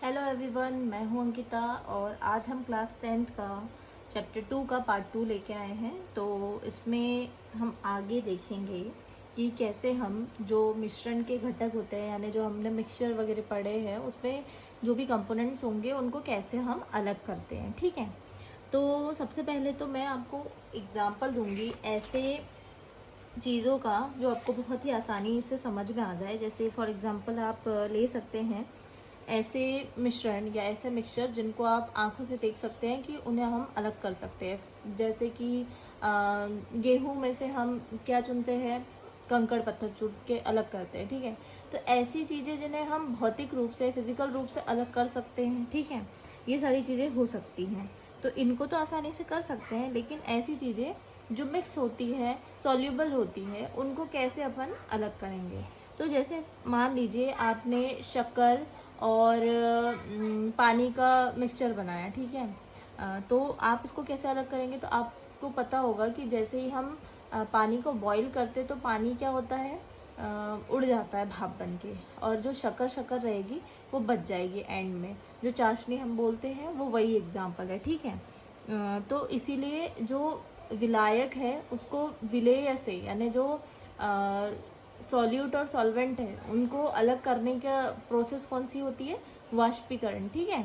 Hello everyone, मैं हूं अंकिता और आज हम क्लास 10th का चैप्टर 2 का पार्ट 2 लेके आए हैं। तो इसमें हम आगे देखेंगे कि कैसे हम जो मिश्रण के घटक होते हैं, यानी जो हमने मिक्सचर वगैरह पढ़े हैं, उसमें जो भी कंपोनेंट्स होंगे उनको कैसे हम अलग करते हैं। ठीक है, तो सबसे पहले तो मैं आपको एग्जांपल दूंगी ऐसे चीज़ों का जो आपको बहुत ही आसानी से समझ में आ जाए। जैसे फॉर एग्जांपल आप ले सकते हैं ऐसे मिश्रण या ऐसे मिक्सचर जिनको आप आंखों से देख सकते हैं कि उन्हें हम अलग कर सकते हैं। जैसे कि गेहूं में से हम क्या चुनते हैं, कंकड़ पत्थर चुन के अलग करते हैं। ठीक है, तो ऐसी चीज़ें जिन्हें हम भौतिक रूप से, फिजिकल रूप से अलग कर सकते हैं। ठीक है, ये सारी चीज़ें हो सकती हैं, तो इनको तो आसानी से कर सकते हैं। लेकिन ऐसी चीज़ें जो मिक्स होती है, सॉल्यूबल होती है, उनको कैसे अपन अलग करेंगे। तो जैसे मान लीजिए आपने शक्कर और पानी का मिक्सचर बनाया। ठीक है, तो आप इसको कैसे अलग करेंगे। तो आपको पता होगा कि जैसे ही हम पानी को बॉईल करते तो पानी क्या होता है, उड़ जाता है भाप बन के, और जो शक्कर शक्कर रहेगी वो बच जाएगी एंड में। जो चाशनी हम बोलते हैं वो वही एग्जाम्पल है। ठीक है, तो इसीलिए जो विलायक है उसको विलेय से, यानी जो सॉल्यूट और सॉल्वेंट है उनको अलग करने का प्रोसेस कौन सी होती है, वाष्पीकरण। ठीक है,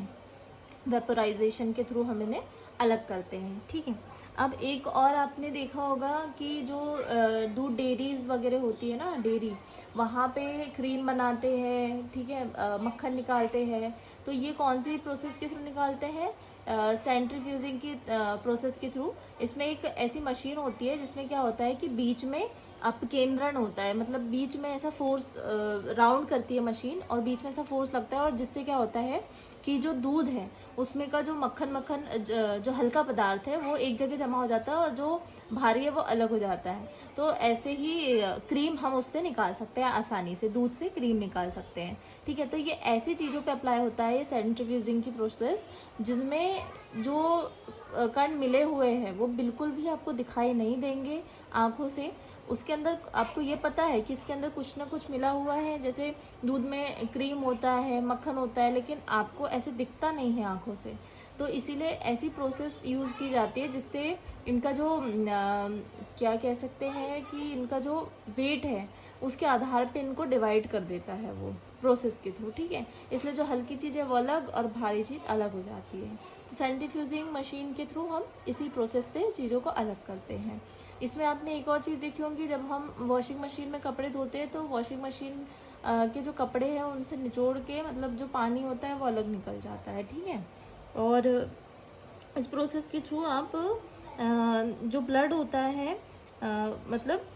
वेपोराइजेशन के थ्रू हम इन्हें अलग करते हैं। ठीक है, अब एक और आपने देखा होगा कि जो दूध डेयरीज वगैरह होती है ना, डेयरी, वहाँ पे क्रीम बनाते हैं। ठीक है, मक्खन निकालते हैं। तो ये कौन सी प्रोसेस के थ्रू निकालते हैं, सेंट्रीफ्यूजिंग की प्रोसेस के थ्रू। इसमें एक ऐसी मशीन होती है जिसमें क्या होता है कि बीच में अपकेंद्रण होता है, मतलब बीच में ऐसा फोर्स राउंड करती है मशीन और बीच में ऐसा फोर्स लगता है, और जिससे क्या होता है कि जो दूध है उसमें का जो मक्खन मक्खन जो हल्का पदार्थ है वो एक जगह जमा हो जाता है और जो भारी है वो अलग हो जाता है। तो ऐसे ही क्रीम हम उससे निकाल सकते हैं, आसानी से दूध से क्रीम निकाल सकते हैं। ठीक है, तो ये ऐसी चीज़ों पे अप्लाई होता है ये सेंट्रीफ्यूजिंग की प्रोसेस, जिसमें जो कण मिले हुए हैं वो बिल्कुल भी आपको दिखाई नहीं देंगे आंखों से। उसके अंदर आपको ये पता है कि इसके अंदर कुछ ना कुछ मिला हुआ है, जैसे दूध में क्रीम होता है, मक्खन होता है, लेकिन आपको ऐसे दिखता नहीं है आंखों से। तो इसीलिए ऐसी प्रोसेस यूज़ की जाती है जिससे इनका जो क्या कह सकते हैं कि इनका जो वेट है उसके आधार पे इनको डिवाइड कर देता है वो प्रोसेस के थ्रू। ठीक है, इसलिए जो हल्की चीज़ है वो अलग और भारी चीज़ अलग हो जाती है। तो सेंट्रीफ्यूजिंग मशीन के थ्रू हम इसी प्रोसेस से चीज़ों को अलग करते हैं। इसमें आपने एक और चीज़ देखी होगी, जब हम वॉशिंग मशीन में कपड़े धोते हैं तो वॉशिंग मशीन के जो कपड़े हैं उनसे निचोड़ के, मतलब जो पानी होता है वो अलग निकल जाता है। ठीक है, और इस प्रोसेस के थ्रू आप जो ब्लड होता है, मतलब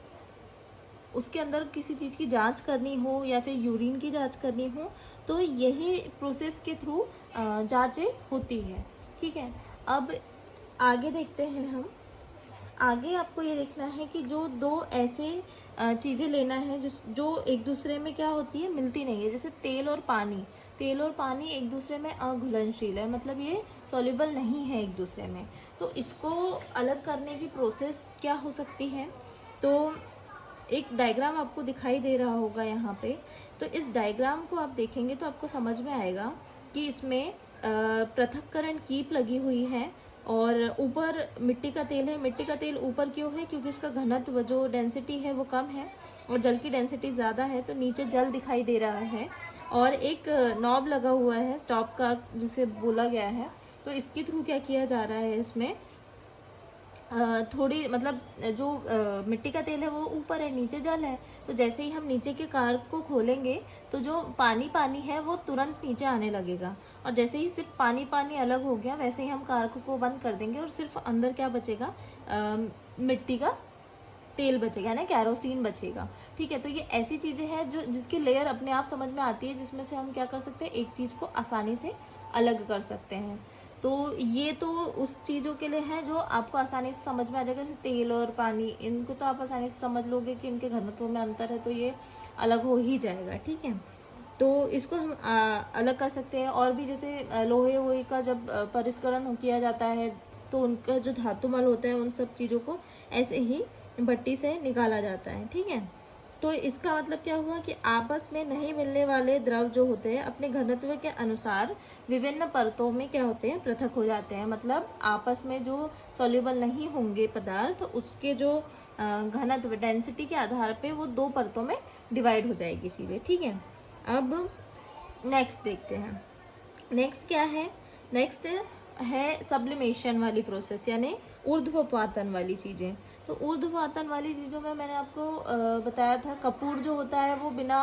उसके अंदर किसी चीज़ की जांच करनी हो या फिर यूरिन की जांच करनी हो, तो यही प्रोसेस के थ्रू जांचें होती है। ठीक है, अब आगे देखते हैं हम। आगे आपको ये देखना है कि जो दो ऐसे चीज़ें लेना है जो एक दूसरे में क्या होती है, मिलती नहीं है। जैसे तेल और पानी, तेल और पानी एक दूसरे में अघुलनशील है, मतलब ये सॉल्युबल नहीं है एक दूसरे में। तो इसको अलग करने की प्रोसेस क्या हो सकती है। तो एक डायग्राम आपको दिखाई दे रहा होगा यहाँ पे। तो इस डायग्राम को आप देखेंगे तो आपको समझ में आएगा कि इसमें पृथक्करण कीप लगी हुई है और ऊपर मिट्टी का तेल है। मिट्टी का तेल ऊपर क्यों है, क्योंकि उसका घनत्व, जो डेंसिटी है वो कम है और जल की डेंसिटी ज़्यादा है, तो नीचे जल दिखाई दे रहा है। और एक नॉब लगा हुआ है स्टॉप का, जिसे बोला गया है। तो इसके थ्रू क्या किया जा रहा है, इसमें थोड़ी, मतलब जो मिट्टी का तेल है वो ऊपर है, नीचे जल है। तो जैसे ही हम नीचे के कार को खोलेंगे तो जो पानी पानी है वो तुरंत नीचे आने लगेगा, और जैसे ही सिर्फ पानी पानी अलग हो गया वैसे ही हम कार को बंद कर देंगे और सिर्फ अंदर क्या बचेगा, मिट्टी का तेल बचेगा, यानी कैरोसिन बचेगा। ठीक है, तो ये ऐसी चीज़ें हैं जो जिसकी लेयर अपने आप समझ में आती है, जिसमें से हम क्या कर सकते हैं, एक चीज़ को आसानी से अलग कर सकते हैं। तो ये तो उस चीज़ों के लिए है जो आपको आसानी से समझ में आ जाएगा। जैसे तेल और पानी, इनको तो आप आसानी से समझ लोगे कि इनके घनत्व में अंतर है, तो ये अलग हो ही जाएगा। ठीक है, तो इसको हम अलग कर सकते हैं। और भी जैसे लोहे वोहे का जब परिष्करण किया जाता है तो उनका जो धातु मल होता है उन सब चीज़ों को ऐसे ही भट्टी से निकाला जाता है। ठीक है, तो इसका मतलब क्या हुआ कि आपस में नहीं मिलने वाले द्रव जो होते हैं अपने घनत्व के अनुसार विभिन्न परतों में क्या होते हैं, पृथक हो जाते हैं। मतलब आपस में जो सॉल्युबल नहीं होंगे पदार्थ, उसके जो घनत्व डेंसिटी के आधार पे वो दो परतों में डिवाइड हो जाएगी चीज़ें, ठीक है। अब नेक्स्ट देखते हैं, नेक्स्ट क्या है, नेक्स्ट है सब्लिमेशन वाली प्रोसेस, यानी ऊर्ध्वपातन वाली चीज़ें। तो ऊर्ध्वपातन वाली चीज़ों में मैंने आपको बताया था, कपूर जो होता है वो बिना,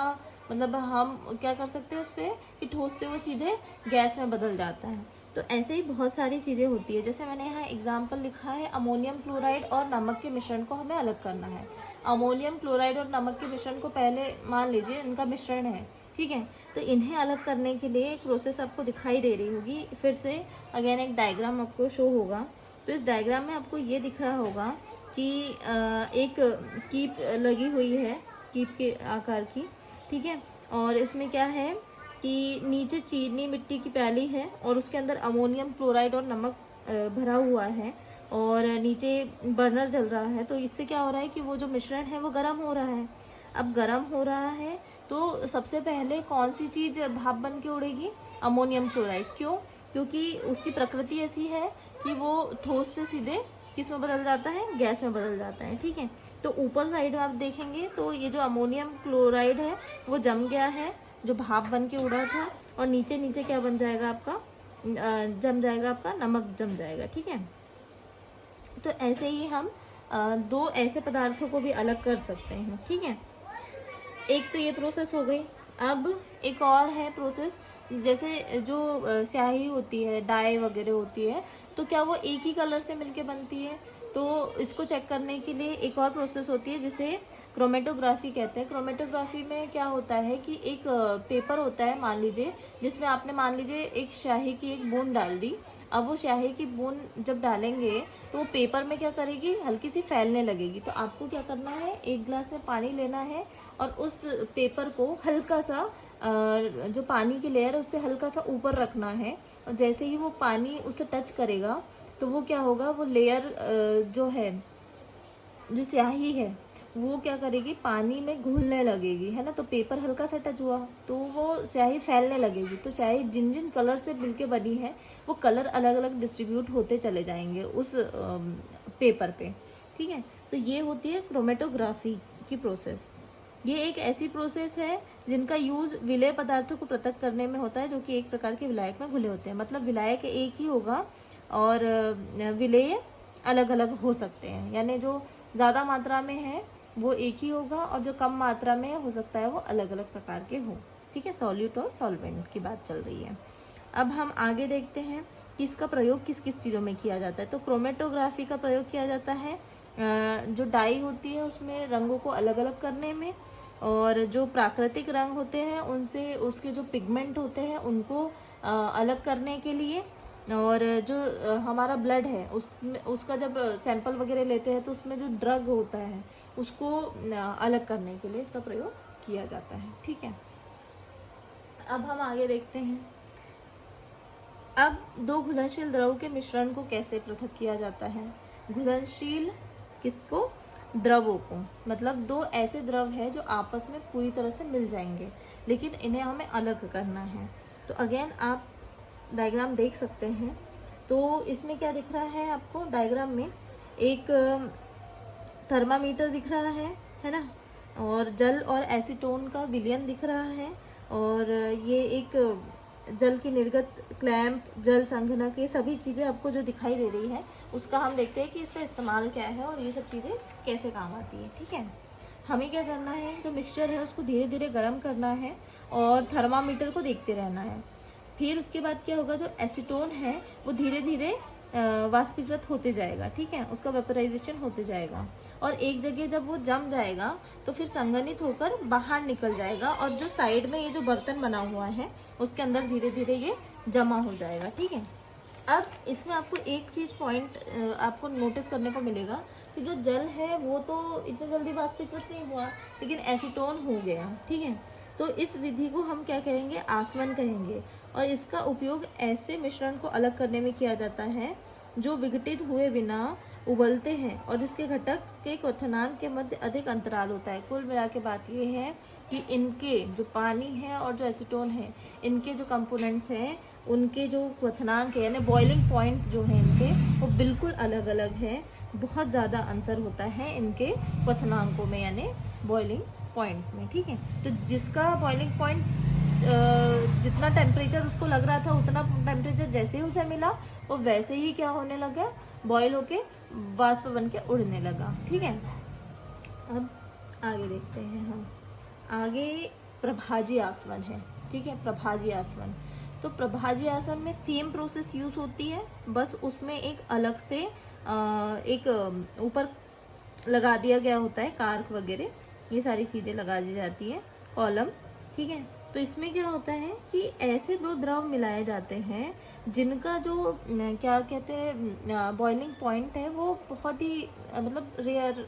मतलब हम क्या कर सकते हैं उससे कि ठोस से वो सीधे गैस में बदल जाता है। तो ऐसे ही बहुत सारी चीज़ें होती है। जैसे मैंने यहाँ एग्जाम्पल लिखा है, अमोनियम क्लोराइड और नमक के मिश्रण को हमें अलग करना है। अमोनियम क्लोराइड और नमक के मिश्रण को पहले मान लीजिए इनका मिश्रण है, ठीक है। तो इन्हें अलग करने के लिए एक प्रोसेस आपको दिखाई दे रही होगी। फिर से अगेन एक डायग्राम आपको शो होगा। तो इस डायग्राम में आपको ये दिख रहा होगा कि एक कीप लगी हुई है, कीप के आकार की, ठीक है। और इसमें क्या है कि नीचे चीनी मिट्टी की प्याली है और उसके अंदर अमोनियम क्लोराइड और नमक भरा हुआ है और नीचे बर्नर जल रहा है। तो इससे क्या हो रहा है कि वो जो मिश्रण है वो गर्म हो रहा है। अब गर्म हो रहा है तो सबसे पहले कौन सी चीज़ भाप बन के उड़ेगी, अमोनियम क्लोराइड। क्यों? क्योंकि उसकी प्रकृति ऐसी है कि वो ठोस से सीधे किस में बदल जाता है, गैस में बदल जाता है, ठीक है। तो ऊपर साइड में आप देखेंगे तो ये जो अमोनियम क्लोराइड है वो जम गया है, जो भाप बन के उड़ा था, और नीचे नीचे क्या बन जाएगा आपका, जम जाएगा आपका, नमक जम जाएगा, ठीक है। तो ऐसे ही हम दो ऐसे पदार्थों को भी अलग कर सकते हैं, ठीक है। एक तो ये प्रोसेस हो गई। अब एक और है प्रोसेस, जैसे जो स्याही होती है, डाई वगैरह होती है, तो क्या वो एक ही कलर से मिलके बनती है? तो इसको चेक करने के लिए एक और प्रोसेस होती है जिसे क्रोमेटोग्राफी कहते हैं। क्रोमेटोग्राफी में क्या होता है कि एक पेपर होता है, मान लीजिए, जिसमें आपने मान लीजिए एक स्याही की एक बूंद डाल दी। अब वो स्याही की बूंद जब डालेंगे तो वो पेपर में क्या करेगी, हल्की सी फैलने लगेगी। तो आपको क्या करना है, एक गिलास में पानी लेना है और उस पेपर को हल्का सा जो पानी की लेयर है उससे हल्का सा ऊपर रखना है। और जैसे ही वो पानी उससे टच करेगा तो वो क्या होगा, वो लेयर जो है, जो स्याही है, वो क्या करेगी, पानी में घुलने लगेगी, है ना। तो पेपर हल्का सा टच हुआ तो वो स्याही फैलने लगेगी। तो स्याही जिन जिन कलर से मिलके बनी है वो कलर अलग अलग डिस्ट्रीब्यूट होते चले जाएंगे उस पेपर पे, ठीक है। तो ये होती है क्रोमेटोग्राफी की प्रोसेस। ये एक ऐसी प्रोसेस है जिनका यूज विलेय पदार्थों को पृथक करने में होता है, जो कि एक प्रकार के विलायक में घुले होते हैं। मतलब विलायक एक ही होगा और विलेय अलग अलग हो सकते हैं, यानी जो ज़्यादा मात्रा में है वो एक ही होगा और जो कम मात्रा में हो सकता है वो अलग अलग प्रकार के हो, ठीक है। सॉल्यूट और सॉल्वेंट की बात चल रही है। अब हम आगे देखते हैं कि इसका प्रयोग किस किस चीज़ों में किया जाता है। तो क्रोमेटोग्राफी का प्रयोग किया जाता है जो डाई होती है उसमें रंगों को अलग अलग करने में, और जो प्राकृतिक रंग होते हैं उनसे उसके जो पिगमेंट होते हैं उनको अलग करने के लिए, और जो हमारा ब्लड है उसमें उसका जब सैंपल वगैरह लेते हैं तो उसमें जो ड्रग होता है उसको अलग करने के लिए इसका प्रयोग किया जाता है, ठीक है। अब हम आगे देखते हैं। अब दो घुलनशील द्रव के मिश्रण को कैसे पृथक किया जाता है। घुलनशील किसको, द्रवों को, मतलब दो ऐसे द्रव है जो आपस में पूरी तरह से मिल जाएंगे लेकिन इन्हें हमें अलग करना है। तो अगेन आप डायग्राम देख सकते हैं। तो इसमें क्या दिख रहा है आपको, डायग्राम में एक थर्मामीटर दिख रहा है ना, और जल और एसीटोन का विलयन दिख रहा है, और ये एक जल की निर्गत क्लैंप, जल संघनक, ये सभी चीज़ें आपको जो दिखाई दे रही है उसका हम देखते हैं कि इसका इस्तेमाल क्या है और ये सब चीज़ें कैसे काम आती है, ठीक है। हमें क्या करना है, जो मिक्सचर है उसको धीरे धीरे गर्म करना है और थर्मामीटर को देखते रहना है। फिर उसके बाद क्या होगा, जो एसीटोन है वो धीरे धीरे वाष्पीकृत होते जाएगा, ठीक है, उसका वेपोराइजेशन होते जाएगा, और एक जगह जब वो जम जाएगा तो फिर संघनित होकर बाहर निकल जाएगा, और जो साइड में ये जो बर्तन बना हुआ है उसके अंदर धीरे धीरे ये जमा हो जाएगा, ठीक है। अब इसमें आपको एक चीज पॉइंट आपको नोटिस करने को मिलेगा कि जो जल है वो तो इतनी जल्दी वाष्पीकृत नहीं हुआ लेकिन एसीटोन हो गया, ठीक है। तो इस विधि को हम क्या कहेंगे, आसवन कहेंगे। और इसका उपयोग ऐसे मिश्रण को अलग करने में किया जाता है जो विघटित हुए बिना उबलते हैं और जिसके घटक के क्वथनांक के मध्य अधिक अंतराल होता है। कुल मिला के बात ये है कि इनके जो पानी है और जो एसीटोन है, इनके जो कंपोनेंट्स हैं, उनके जो क्वथनांक है यानी बॉइलिंग पॉइंट जो है इनके, वो बिल्कुल अलग अलग है। बहुत ज़्यादा अंतर होता है इनके क्वथनांकों में यानी बॉइलिंग पॉइंट में, ठीक है। तो जिसका बॉइलिंग पॉइंट जितना टेम्परेचर उसको लग रहा था, उतना टेम्परेचर जैसे ही उसे मिला, वो वैसे ही क्या होने लगा, बॉयल होके वाष्प बन के उड़ने लगा, ठीक है। अब आगे देखते हैं हम। आगे प्रभाजी आसवन है, ठीक है। प्रभाजी आसवन, तो प्रभाजी आसवन में सेम प्रोसेस यूज होती है, बस उसमें एक अलग से एक ऊपर लगा दिया गया होता है कार्क वगैरह, ये सारी चीज़ें लगा दी जाती है, कॉलम, ठीक है। तो इसमें क्या होता है कि ऐसे दो द्रव मिलाए जाते हैं जिनका जो क्या कहते हैं बॉइलिंग पॉइंट है, वो बहुत ही मतलब रेयर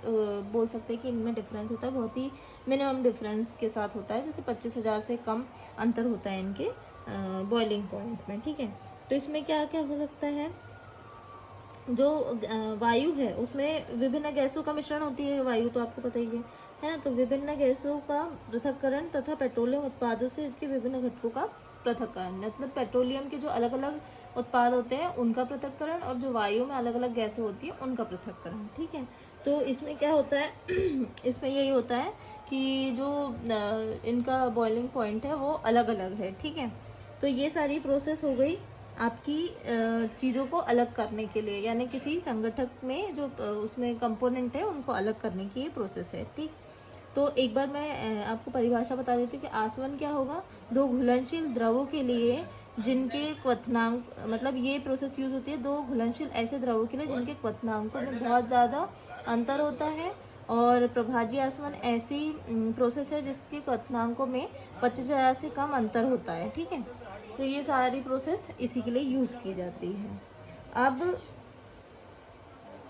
बोल सकते हैं कि इनमें डिफरेंस होता है, बहुत ही मिनिमम डिफरेंस के साथ होता है, जैसे 25,000 से कम अंतर होता है इनके बॉइलिंग पॉइंट में, ठीक है। तो इसमें क्या क्या हो सकता है, जो वायु है उसमें विभिन्न गैसों का मिश्रण होती है, वायु तो आपको पता ही है ना। तो विभिन्न गैसों का पृथक्करण तथा पेट्रोलियम उत्पादों से इसके विभिन्न घटकों का पृथक्करण, मतलब पेट्रोलियम के जो अलग अलग उत्पाद होते हैं उनका पृथक्करण, और जो वायु में अलग अलग गैसें होती है उनका पृथक्करण, ठीक है। तो इसमें क्या होता है इसमें यही होता है कि जो इनका बॉइलिंग पॉइंट है वो अलग अलग है, ठीक है। तो ये सारी प्रोसेस हो गई आपकी चीज़ों को अलग करने के लिए, यानी किसी संगठक में जो उसमें कंपोनेंट है उनको अलग करने की ये प्रोसेस है, ठीक। तो एक बार मैं आपको परिभाषा बता देती हूँ कि आसवन क्या होगा, दो घुलनशील द्रवों के लिए जिनके क्वथनांक, मतलब ये प्रोसेस यूज होती है दो घुलनशील ऐसे द्रवों के लिए जिनके क्वथनांकों में बहुत ज़्यादा अंतर होता है। और प्रभाजी आसवन ऐसी प्रोसेस है जिसके क्वथनांकों में 25,000 से कम अंतर होता है, ठीक है। तो ये सारी प्रोसेस इसी के लिए यूज़ की जाती है। अब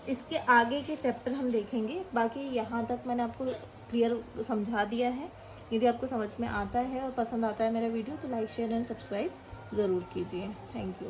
इसके आगे के चैप्टर हम देखेंगे, बाकी यहाँ तक मैंने आपको क्लियर समझा दिया है। यदि आपको समझ में आता है और पसंद आता है मेरा वीडियो, तो लाइक शेयर एंड सब्सक्राइब ज़रूर कीजिए। Thank you.